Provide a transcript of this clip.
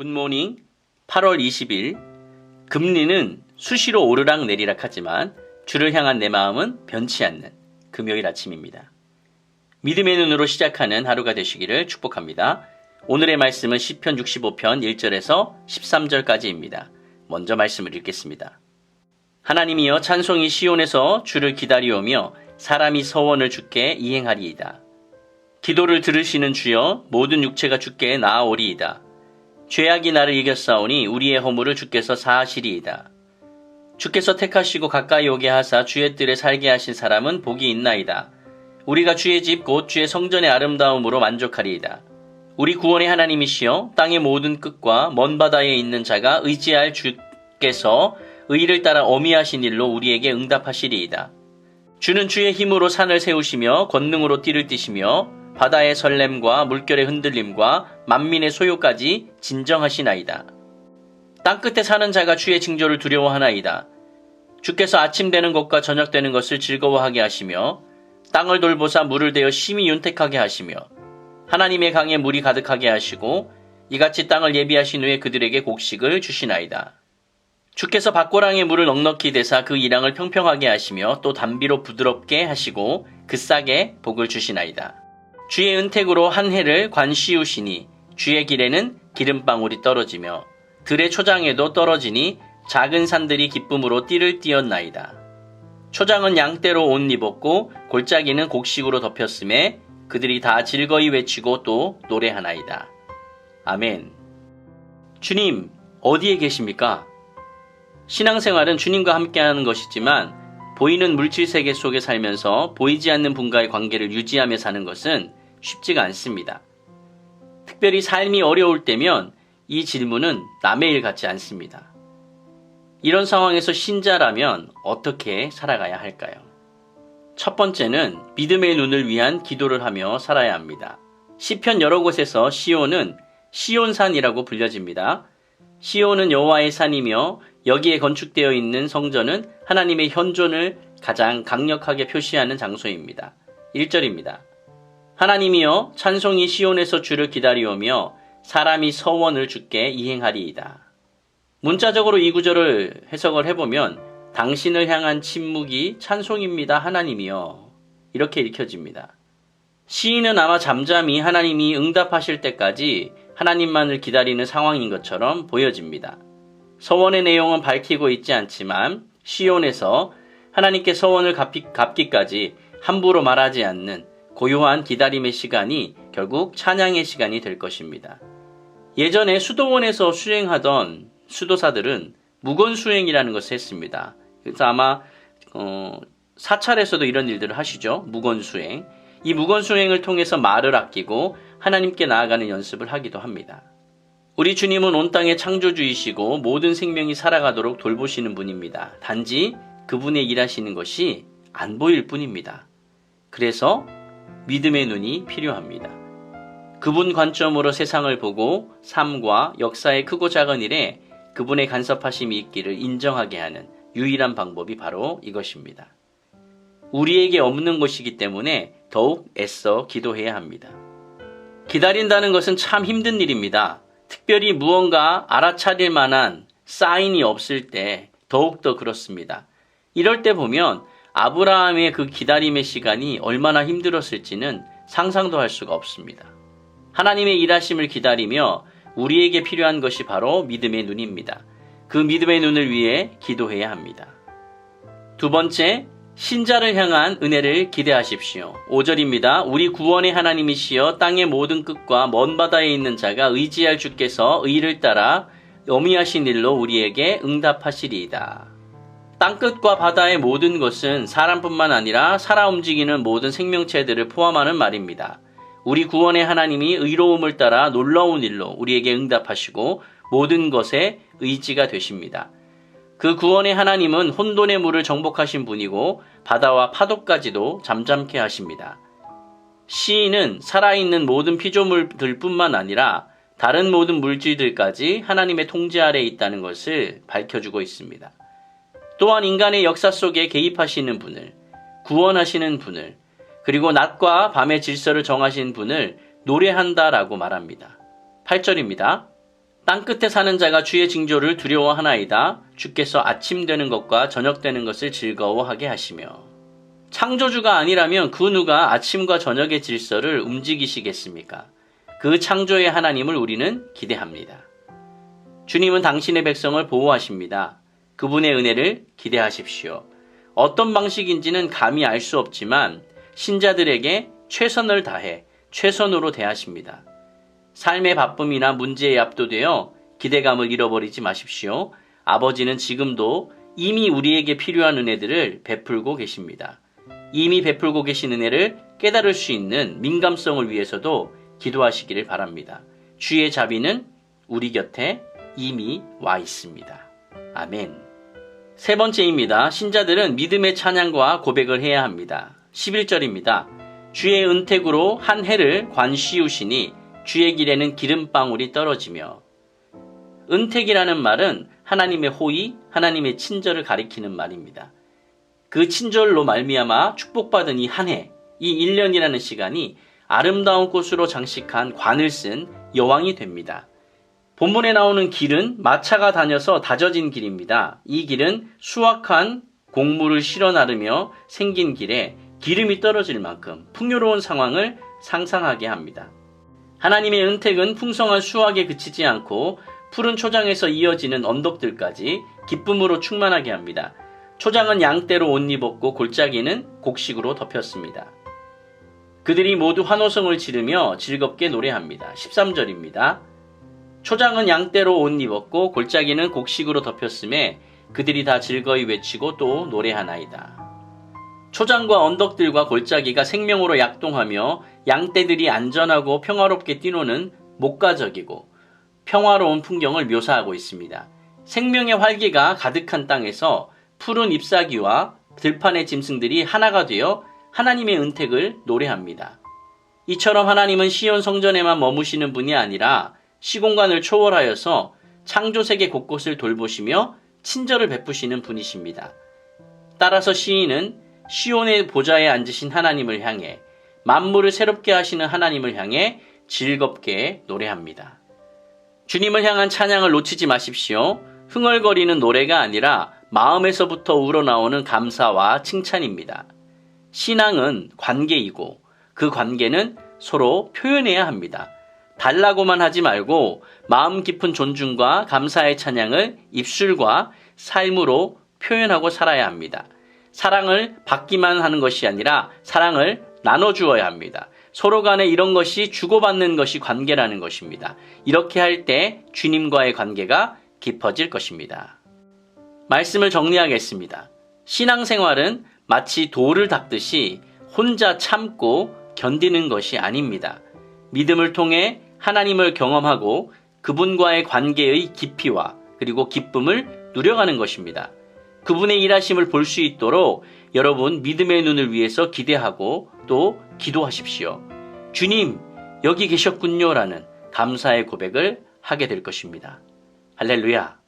굿모닝 8월 20일 금리는 수시로 오르락 내리락 하지만 주를 향한 내 마음은 변치 않는 금요일 아침입니다. 믿음의 눈으로 시작하는 하루가 되시기를 축복합니다. 오늘의 말씀은 시편 65편 1절에서 13절까지입니다. 먼저 말씀을 읽겠습니다. 하나님이여 찬송이 시온에서 주를 기다리오며 사람이 서원을 주께 이행하리이다. 기도를 들으시는 주여 모든 육체가 주께 나아오리이다. 죄악이 나를 이겼사오니 우리의 허물을 주께서 사하시리이다. 주께서 택하시고 가까이 오게 하사 주의 뜰에 살게 하신 사람은 복이 있나이다. 우리가 주의 집 곧 주의 성전의 아름다움으로 만족하리이다. 우리 구원의 하나님이시여 땅의 모든 끝과 먼 바다에 있는 자가 의지할 주께서 의를 따라 어미하신 일로 우리에게 응답하시리이다. 주는 주의 힘으로 산을 세우시며 권능으로 띠를 띠시며 바다의 설렘과 물결의 흔들림과 만민의 소요까지 진정하시나이다. 땅끝에 사는 자가 주의 징조를 두려워하나이다. 주께서 아침 되는 것과 저녁 되는 것을 즐거워하게 하시며 땅을 돌보사 물을 대어 심히 윤택하게 하시며 하나님의 강에 물이 가득하게 하시고 이같이 땅을 예비하신 후에 그들에게 곡식을 주시나이다. 주께서 밭고랑의 물을 넉넉히 대사 그 이랑을 평평하게 하시며 또 담비로 부드럽게 하시고 그 싹에 복을 주시나이다. 주의 은택으로 한 해를 관씌우시니 주의 길에는 기름방울이 떨어지며 들의 초장에도 떨어지니 작은 산들이 기쁨으로 띠를 띠었나이다. 초장은 양떼로 옷 입었고 골짜기는 곡식으로 덮였음에 그들이 다 즐거이 외치고 또 노래하나이다. 아멘. 주님, 어디에 계십니까? 신앙생활은 주님과 함께하는 것이지만 보이는 물질 세계 속에 살면서 보이지 않는 분과의 관계를 유지하며 사는 것은 쉽지가 않습니다. 특별히 삶이 어려울 때면 이 질문은 남의 일 같지 않습니다. 이런 상황에서 신자라면 어떻게 살아가야 할까요? 첫 번째는 믿음의 눈을 위한 기도를 하며 살아야 합니다. 시편 여러 곳에서 시온은 시온산이라고 불려집니다. 시온은 여호와의 산이며 여기에 건축되어 있는 성전은 하나님의 현존을 가장 강력하게 표시하는 장소입니다. 1절입니다. 하나님이여 찬송이 시온에서 주를 기다리오며 사람이 서원을 주께 이행하리이다. 문자적으로 이 구절을 해석을 해보면 당신을 향한 침묵이 찬송입니다. 하나님이여. 이렇게 읽혀집니다. 시인은 아마 잠잠히 하나님이 응답하실 때까지 하나님만을 기다리는 상황인 것처럼 보여집니다. 서원의 내용은 밝히고 있지 않지만 시온에서 하나님께 서원을 갚기까지 함부로 말하지 않는 고요한 기다림의 시간이 결국 찬양의 시간이 될 것입니다. 예전에 수도원에서 수행하던 수도사들은 무건수행이라는 것을 했습니다. 그래서 아마 사찰에서도 이런 일들을 하시죠. 무건수행. 이 무건수행을 통해서 말을 아끼고 하나님께 나아가는 연습을 하기도 합니다. 우리 주님은 온 땅의 창조주이시고 모든 생명이 살아가도록 돌보시는 분입니다. 단지 그분의 일하시는 것이 안 보일 뿐입니다. 그래서 믿음의 눈이 필요합니다. 그분 관점으로 세상을 보고 삶과 역사의 크고 작은 일에 그분의 간섭하심이 있기를 인정하게 하는 유일한 방법이 바로 이것입니다. 우리에게 없는 것이기 때문에 더욱 애써 기도해야 합니다. 기다린다는 것은 참 힘든 일입니다. 특별히 무언가 알아차릴 만한 사인이 없을 때 더욱더 그렇습니다. 이럴 때 보면 아브라함의 그 기다림의 시간이 얼마나 힘들었을지는 상상도 할 수가 없습니다. 하나님의 일하심을 기다리며 우리에게 필요한 것이 바로 믿음의 눈입니다. 그 믿음의 눈을 위해 기도해야 합니다. 두 번째, 신자를 향한 은혜를 기대하십시오. 5절입니다. 우리 구원의 하나님이시여 땅의 모든 끝과 먼 바다에 있는 자가 의지할 주께서 의를 따라 어미하신 일로 우리에게 응답하시리이다. 땅끝과 바다의 모든 것은 사람뿐만 아니라 살아 움직이는 모든 생명체들을 포함하는 말입니다. 우리 구원의 하나님이 의로움을 따라 놀라운 일로 우리에게 응답하시고 모든 것에 의지가 되십니다. 그 구원의 하나님은 혼돈의 물을 정복하신 분이고 바다와 파도까지도 잠잠케 하십니다. 시인은 살아있는 모든 피조물들 뿐만 아니라 다른 모든 물질들까지 하나님의 통제 아래에 있다는 것을 밝혀주고 있습니다. 또한 인간의 역사 속에 개입하시는 분을, 구원하시는 분을, 그리고 낮과 밤의 질서를 정하신 분을 노래한다라고 말합니다. 8절입니다. 땅끝에 사는 자가 주의 징조를 두려워하나이다. 주께서 아침 되는 것과 저녁 되는 것을 즐거워하게 하시며. 창조주가 아니라면 그 누가 아침과 저녁의 질서를 움직이시겠습니까? 그 창조의 하나님을 우리는 기대합니다. 주님은 당신의 백성을 보호하십니다. 그분의 은혜를 기대하십시오. 어떤 방식인지는 감히 알 수 없지만 신자들에게 최선을 다해 최선으로 대하십니다. 삶의 바쁨이나 문제에 압도되어 기대감을 잃어버리지 마십시오. 아버지는 지금도 이미 우리에게 필요한 은혜들을 베풀고 계십니다. 이미 베풀고 계신 은혜를 깨달을 수 있는 민감성을 위해서도 기도하시기를 바랍니다. 주의 자비는 우리 곁에 이미 와 있습니다. 아멘. 세 번째입니다. 신자들은 믿음의 찬양과 고백을 해야 합니다. 11절입니다. 주의 은택으로 한 해를 관씌우시니 주의 길에는 기름방울이 떨어지며. 은택이라는 말은 하나님의 호의, 하나님의 친절을 가리키는 말입니다. 그 친절로 말미암아 축복받은 이 한 해, 이 1년이라는 시간이 아름다운 꽃으로 장식한 관을 쓴 여왕이 됩니다. 본문에 나오는 길은 마차가 다녀서 다져진 길입니다. 이 길은 수확한 곡물을 실어 나르며 생긴 길에 기름이 떨어질 만큼 풍요로운 상황을 상상하게 합니다. 하나님의 은택은 풍성한 수확에 그치지 않고 푸른 초장에서 이어지는 언덕들까지 기쁨으로 충만하게 합니다. 초장은 양떼로 옷 입었고 골짜기는 곡식으로 덮였습니다. 그들이 모두 환호성을 지르며 즐겁게 노래합니다. 13절입니다. 초장은 양떼로 옷 입었고 골짜기는 곡식으로 덮였음에 그들이 다 즐거이 외치고 또 노래하나이다. 초장과 언덕들과 골짜기가 생명으로 약동하며 양떼들이 안전하고 평화롭게 뛰노는 목가적이고 평화로운 풍경을 묘사하고 있습니다. 생명의 활기가 가득한 땅에서 푸른 잎사귀와 들판의 짐승들이 하나가 되어 하나님의 은택을 노래합니다. 이처럼 하나님은 시온 성전에만 머무시는 분이 아니라 시공간을 초월하여서 창조세계 곳곳을 돌보시며 친절을 베푸시는 분이십니다. 따라서 시인은 시온의 보좌에 앉으신 하나님을 향해, 만물을 새롭게 하시는 하나님을 향해 즐겁게 노래합니다. 주님을 향한 찬양을 놓치지 마십시오. 흥얼거리는 노래가 아니라 마음에서부터 우러나오는 감사와 칭찬입니다. 신앙은 관계이고 그 관계는 서로 표현해야 합니다. 달라고만 하지 말고 마음 깊은 존중과 감사의 찬양을 입술과 삶으로 표현하고 살아야 합니다. 사랑을 받기만 하는 것이 아니라 사랑을 나눠주어야 합니다. 서로 간에 이런 것이 주고받는 것이 관계라는 것입니다. 이렇게 할 때 주님과의 관계가 깊어질 것입니다. 말씀을 정리하겠습니다. 신앙생활은 마치 돌을 닦듯이 혼자 참고 견디는 것이 아닙니다. 믿음을 통해 하나님을 경험하고 그분과의 관계의 깊이와 그리고 기쁨을 누려가는 것입니다. 그분의 일하심을 볼 수 있도록 여러분 믿음의 눈을 위해서 기대하고 또 기도하십시오. 주님, 여기 계셨군요 라는 감사의 고백을 하게 될 것입니다. 할렐루야.